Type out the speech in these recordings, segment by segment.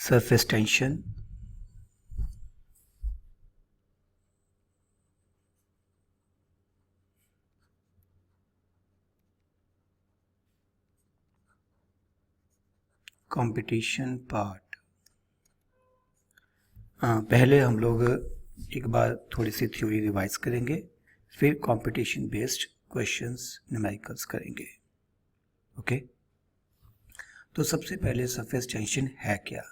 surface tension, competition part. पहले हम लोग एक बार थोड़ी सी थ्योरी रिवाइज करेंगे, फिर कंपटीशन बेस्ड क्वेश्चंस न्यूमेरिकल्स करेंगे। ओके, तो सबसे पहले सरफेस टेंशन है क्या?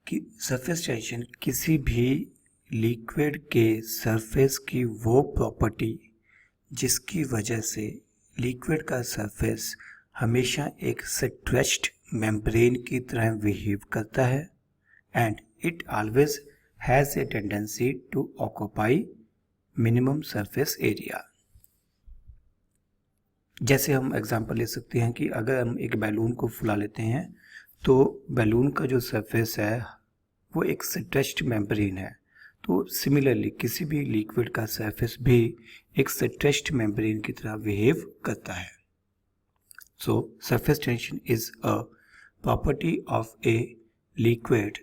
कि सरफेस टेंशन किसी भी लिक्विड के सरफेस की वो प्रॉपर्टी जिसकी वजह से लिक्विड का सरफेस हमेशा एक स्ट्रेच्ड मेम्ब्रेन की तरह बिहेव करता है and it always has a tendency to occupy minimum surface area. जैसे हम एग्जांपल ले सकते हैं कि अगर हम एक बैलून को फुला लेते हैं तो बैलून का जो सरफेस है वो एक स्ट्रेच्ड मेम्ब्रेन है, तो सिमिलरली किसी भी लिक्विड का सरफेस भी एक स्ट्रेच्ड मेम्ब्रेन की तरह बिहेव करता है। सो surface tension is a property of a liquid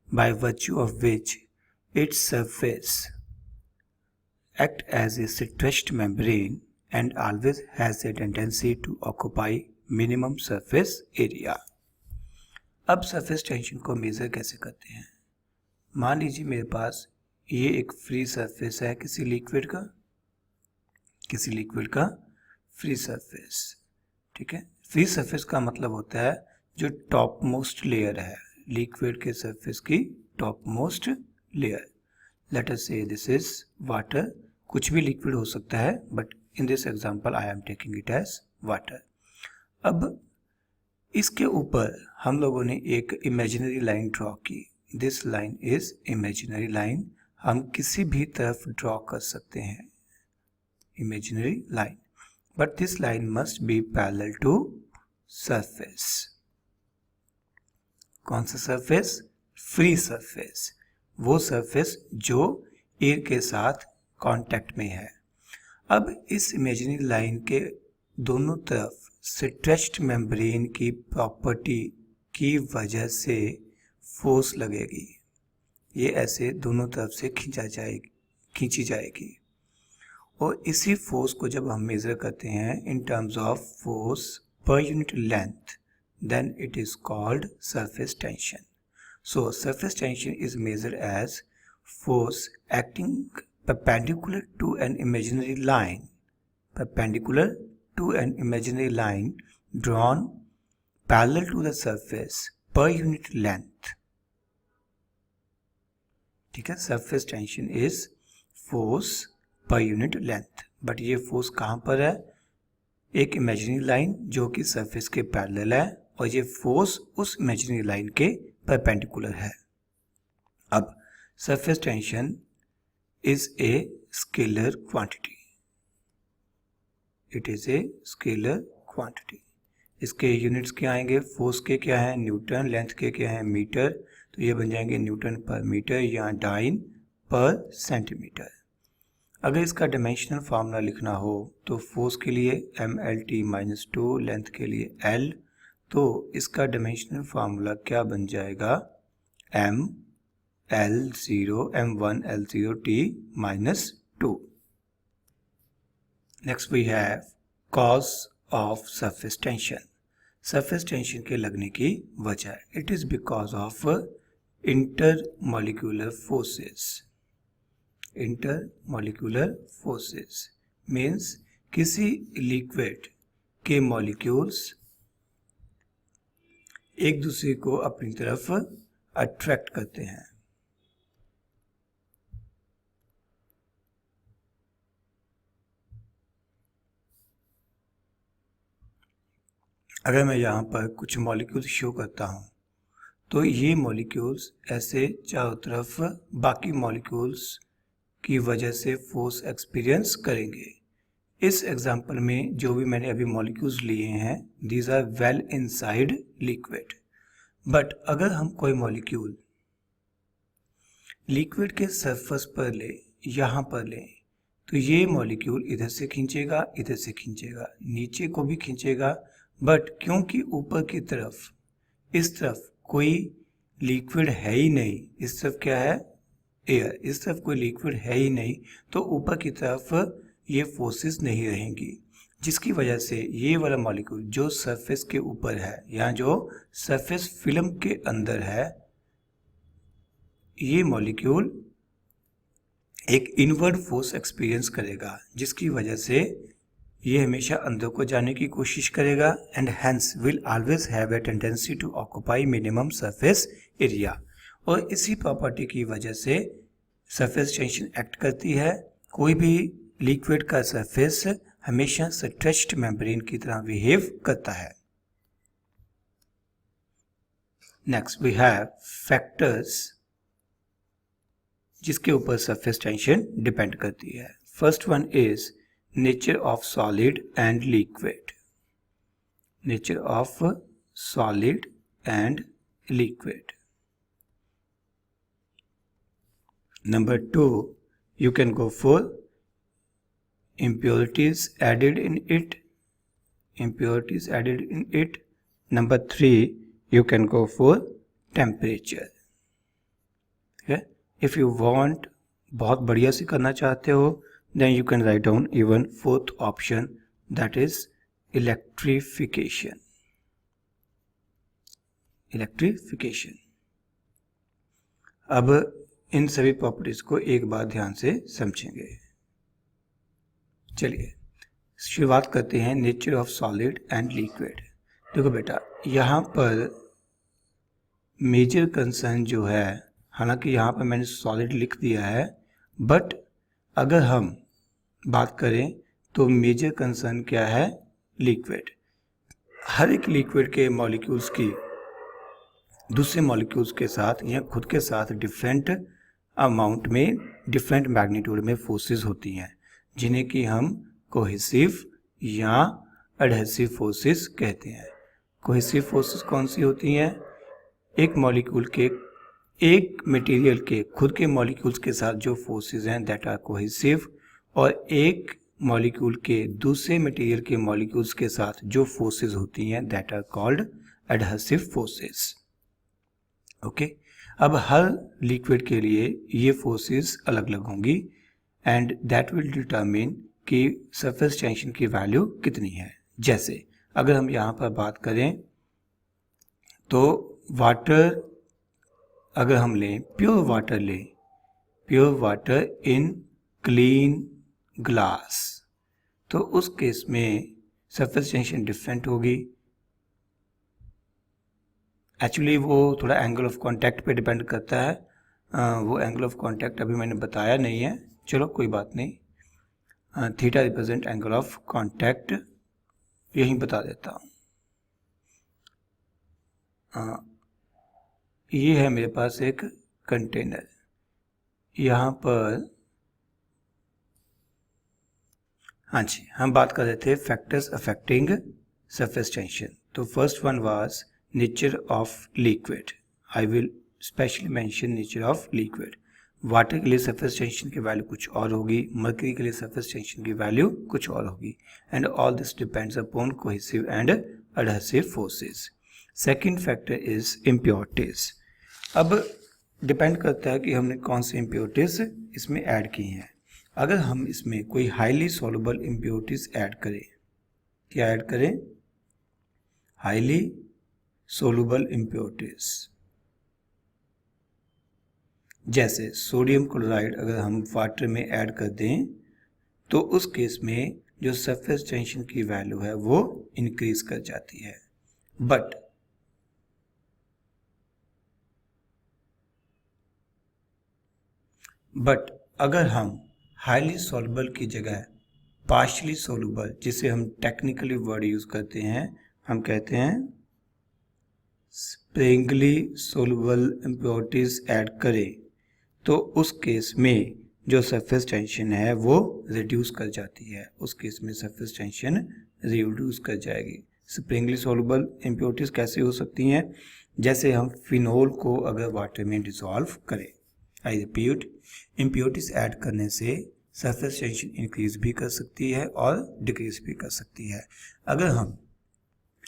by virtue of which its surface act as a stretched membrane and always has a tendency to occupy minimum surface area। अब surface tension को major कैसे करते हैं? मान लीजिए मेरे पास ये एक फ्री सरफेस है किसी लिक्विड का फ्री सरफेस। ठीक है, फ्री सरफेस का मतलब होता है जो टॉप मोस्ट लेयर है लिक्विड के सरफेस की top most layer. Let us से दिस इज वाटर, कुछ भी लिक्विड हो सकता है but in this example I am taking it as water. अब इसके ऊपर हम लोगों ने एक इमेजिनरी लाइन ड्रॉ की। This line is imaginary line, हम किसी भी तरफ ड्रॉ कर सकते हैं imaginary line, but this line must be parallel to surface. कौन सा सरफेस? फ्री सरफेस, वो सरफेस जो एयर के साथ कांटेक्ट में है। अब इस इमेजिनरी लाइन के दोनों तरफ स्ट्रेच्ड मेम्ब्रेन की प्रॉपर्टी की वजह से फोर्स लगेगी, ये ऐसे दोनों तरफ से खींची जाएगी और इसी फोर्स को जब हम मेजर करते हैं in terms of force per unit length, then it is called surface tension. So surface tension is measured as force acting perpendicular to an imaginary line drawn parallel to the surface per unit length. ठीक है, surface tension is force per unit length, but ये force कहाँ पर है? एक imaginary line जो कि surface के पैरेलल है और ये फोर्स उस इमेजिनरी लाइन के परपेंडिकुलर है। अब surface tension is a scalar quantity, it is a scalar quantity. इसके यूनिट्स क्या आएंगे? फोर्स के क्या है? न्यूटन, लेंथ के क्या है? मीटर, तो ये बन जाएंगे न्यूटन पर मीटर या डाइन पर सेंटीमीटर। अगर इसका डायमेंशनल फार्मूला लिखना हो तो फोर्स के लिए mLT-2, लेंथ के लिए L, तो इसका डायमेंशनल फार्मूला क्या बन जाएगा? m1L0T-2। Next we have cause of surface tension. Surface tension के लगने की वजह, it is because of intermolecular forces. Intermolecular forces means किसी लिक्विड के मॉलिक्यूल्स एक दूसरे को अपनी तरफ अट्रैक्ट करते हैं। अगर मैं यहाँ पर कुछ मॉलिक्यूल्स शो करता हूँ तो ये मॉलिक्यूल्स ऐसे चारों तरफ बाकी मॉलिक्यूल्स की वजह से फोर्स एक्सपीरियंस करेंगे। इस एग्जांपल में जो भी मैंने अभी मॉलिक्यूल्स लिए हैं these are well inside liquid, but अगर हम कोई मॉलिक्यूल लिक्विड के सरफेस पर ले, यहाँ पर ले, तो ये मॉलिक्यूल इधर से खींचेगा, इधर से खींचेगा, नीचे को भी खींचेगा, बट क्योंकि ऊपर की तरफ इस तरफ कोई लिक्विड है ही नहीं, इस तरफ क्या है, एयर, इस तरफ कोई लिक्विड है ही नहीं, तो ऊपर की तरफ ये फोर्सेस नहीं रहेंगी, जिसकी वजह से ये वाला मॉलिक्यूल जो सरफेस के ऊपर है या जो सरफेस फिल्म के अंदर है, ये मॉलिक्यूल एक इनवर्ड फोर्स एक्सपीरियंस करेगा, जिसकी वजह से ये हमेशा अंदर को जाने की कोशिश करेगा and hence will always have a tendency to occupy minimum surface area. और इसी प्रॉपर्टी की वजह से सरफेस टेंशन एक्ट करती है। कोई भी लिक्विड का सरफेस हमेशा स्ट्रेच्ड मेम्ब्रेन की तरह बिहेव करता है। नेक्स्ट वी हैव फैक्टर्स जिसके ऊपर सरफेस टेंशन डिपेंड करती है। First one is nature of solid and liquid. Nature of solid and liquid. Number 2, you can go for impurities added in it. Impurities added in it. Number 3, you can go for temperature. Okay? If you want बहुत बढ़िया से करना चाहते हो, then you can write down even fourth option, that is electrification. Electrification. अब इन सभी properties को एक बार ध्यान से समझेंगे। चलिए शुरुआत करते हैं nature of solid and liquid. देखो बेटा, यहाँ पर मेजर कंसर्न जो है, हालांकि यहाँ पर मैंने सॉलिड लिख दिया है, बट अगर हम बात करें तो मेजर कंसर्न क्या है, लिक्विड। हर एक लिक्विड के मॉलिक्यूल्स की दूसरे मॉलिक्यूल्स के साथ या खुद के साथ डिफरेंट अमाउंट में, डिफरेंट मैग्नीट्यूड में फोर्सेस होती हैं, जिन्हें कि हम कोहेसिव या एडहेसिव फोर्सेस कहते हैं। कोहेसिव फोर्सेस कौन सी होती हैं? एक मॉलिक्यूल के, एक मटेरियल के खुद के मॉलिक्यूल्स के साथ जो फोर्सेस हैं दैट आर कोहेसिव, और एक मॉलिक्यूल के दूसरे मटेरियल के मॉलिक्यूल्स के साथ जो फोर्सेस होती हैं that are called adhesive forces. Okay, अब हर लिक्विड के लिए ये फोर्सेस अलग अलग होंगी एंड दैट विल डिटरमिन कि सरफेस टेंशन की वैल्यू कितनी है। जैसे अगर हम यहाँ पर बात करें तो वाटर, अगर हम लें प्योर वाटर, लें pure water in clean glass, तो उस केस में सरफेस टेंशन डिफरेंट होगी। एक्चुअली वो थोड़ा एंगल ऑफ कांटेक्ट पे डिपेंड करता है, वो एंगल ऑफ कांटेक्ट अभी मैंने बताया नहीं है, चलो कोई बात नहीं। Theta represent angle of contact, यही बता देता हूँ। ये है मेरे पास एक कंटेनर, यहाँ पर, हाँ जी, हम बात कर रहे थे फैक्टर्स अफेक्टिंग सरफेस टेंशन। तो first one was nature of liquid. I will specially mention nature of liquid. Water के लिए सरफेस टेंशन की वैल्यू कुछ और होगी, मर्करी के लिए सरफेस टेंशन की वैल्यू कुछ और होगी, and all this depends upon cohesive and adhesive forces. Second factor is impurities. अब डिपेंड करता है कि हमने कौन सी इम्प्योरिटीज इसमें ऐड की हैं। अगर हम इसमें कोई हाईली सॉल्युबल इम्प्योरिटीज ऐड करें, क्या ऐड करें? हाईली सोलुबल इम्प्योरिटीज, जैसे सोडियम क्लोराइड अगर हम वाटर में ऐड कर दें तो उस केस में जो सरफेस टेंशन की वैल्यू है वो इंक्रीज कर जाती है। बट अगर हम हाईली सॉल्युबल की जगह पार्शियली सोलुबल, जिसे हम टेक्निकली वर्ड यूज करते हैं, हम कहते हैं स्प्रिंगली सोलुबल इम्प्योरिटीज ऐड करें, तो उस केस में जो सरफेस टेंशन है वो रिड्यूस कर जाती है। उस केस में सरफेस टेंशन रिड्यूस कर जाएगी। स्प्रिंगली सोलुबल इम्प्योरिटीज कैसे हो सकती हैं? जैसे हम फिनोल को अगर वाटर में डिसॉल्व करें। आई रिपीट, इम्प्योरिटीज ऐड करने से सरफेस टेंशन इंक्रीज भी कर सकती है और डिक्रीज भी कर सकती है। अगर हम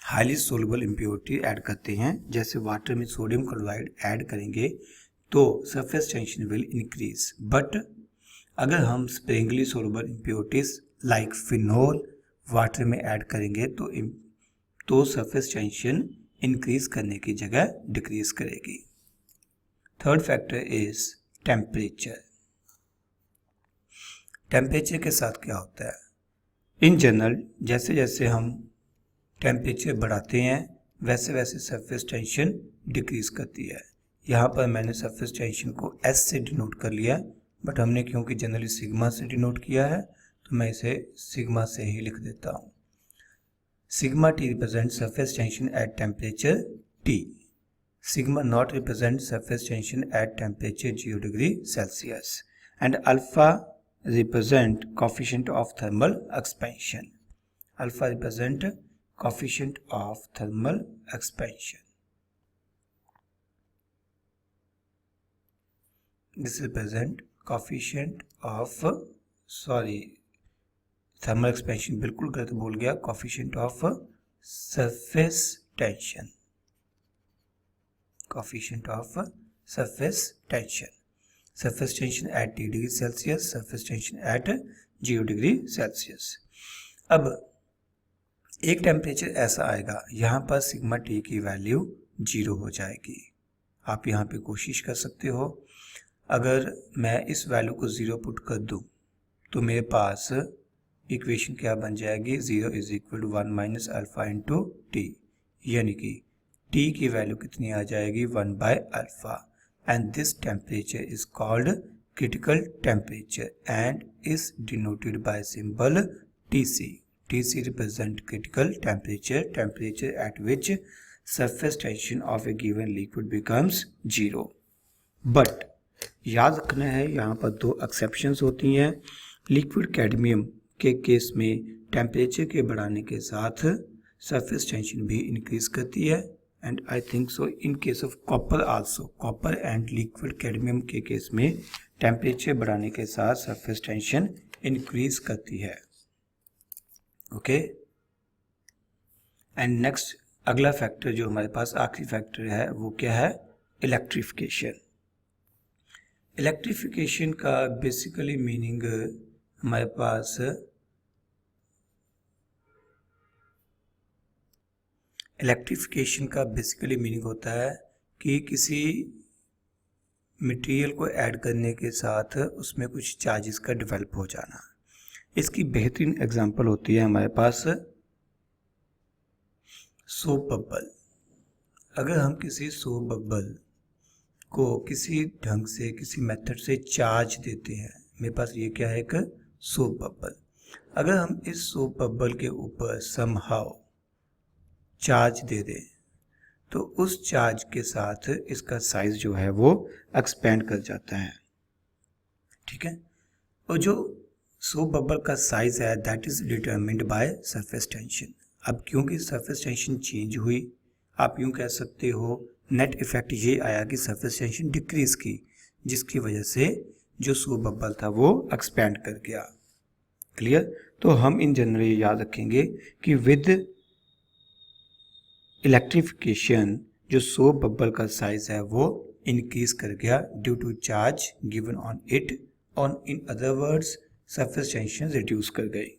हाईली सोल्युबल इम्प्योरिटी ऐड करते हैं, जैसे वाटर में सोडियम क्लोराइड ऐड करेंगे तो surface tension will increase. But अगर हम Sprüngli soluble impurities like phenol water में ऐड करेंगे तो सरफेस टेंशन इंक्रीज करने की जगह डिक्रीज करेगी। Third factor is temperature. Temperature के साथ क्या होता है, इन जनरल जैसे जैसे हम टेम्परेचर बढ़ाते हैं वैसे वैसे सरफेस टेंशन डिक्रीज करती है। यहाँ पर मैंने सरफेस टेंशन को एस से डिनोट कर लिया, बट हमने क्योंकि जनरली सिग्मा से डिनोट किया है तो मैं इसे सिग्मा से ही लिख देता हूँ। Sigma T represent surface tension at temperature T. Sigma not represent surface tension at temperature 0 degree Celsius and alpha represent coefficient of thermal expansion. Alpha represent coefficient of thermal expansion. This represent coefficient of thermal expansion बिल्कुल गलत बोल गया, coefficient of surface tension. Coefficient of surface tension. Surface tension at T degree Celsius, surface tension at 0 degree Celsius. अब एक temperature ऐसा आएगा यहाँ पर सिग्मा टी की वैल्यू 0 हो जाएगी। आप यहाँ पे कोशिश कर सकते हो, अगर मैं इस वैल्यू को 0 पुट कर दूँ तो मेरे पास इक्वेशन क्या बन जाएगी, 0 is equal to 1 minus alpha into T, यानी कि टी की वैल्यू कितनी आ जाएगी, 1 by alpha. And this temperature is called critical temperature and is denoted by symbol Tc. Tc represent critical temperature, temperature at which surface tension of a given liquid becomes 0. But याद रखना है यहाँ पर दो exceptions होती हैं। Liquid cadmium के case में टेम्परेचर के बढ़ाने के साथ सरफेस टेंशन भी इंक्रीज करती है, and I think so in case of copper also, copper and liquid cadmium के केस में टेम्परेचर बढ़ाने के साथ सरफेस टेंशन इंक्रीज करती है। ओके, एंड नेक्स्ट अगला फैक्टर जो हमारे पास आखिरी फैक्टर है वो क्या है, इलेक्ट्रिफिकेशन। इलेक्ट्रिफिकेशन का बेसिकली मीनिंग हमारे पास इलेक्ट्रिफिकेशन का बेसिकली मीनिंग होता है कि किसी मटेरियल को ऐड करने के साथ उसमें कुछ चार्जेस का डेवलप हो जाना। इसकी बेहतरीन एग्जांपल होती है हमारे पास सोप बबल। अगर हम किसी सोप बबल को किसी ढंग से किसी मेथड से चार्ज देते हैं, मेरे पास ये क्या है, एक सोप बबल। अगर हम इस सोप बबल के ऊपर समहाउ चार्ज दे दें तो उस चार्ज के साथ इसका साइज जो है वो एक्सपेंड कर जाता है, ठीक है। और जो सोप बबल का साइज है that is determined by surface tension. अब क्योंकि सरफेस टेंशन चेंज हुई, आप यूं कह सकते हो नेट इफेक्ट ये आया कि सरफेस टेंशन डिक्रीज की, जिसकी वजह से जो सोप बबल था वो एक्सपेंड कर गया। क्लियर। तो हम इन जनरल ये याद रखेंगे कि विद इलेक्ट्रिफिकेशन जो सोप बबल का साइज है वो इंक्रीज कर गया due to charge given on it, on in other words surface tension reduce कर गई।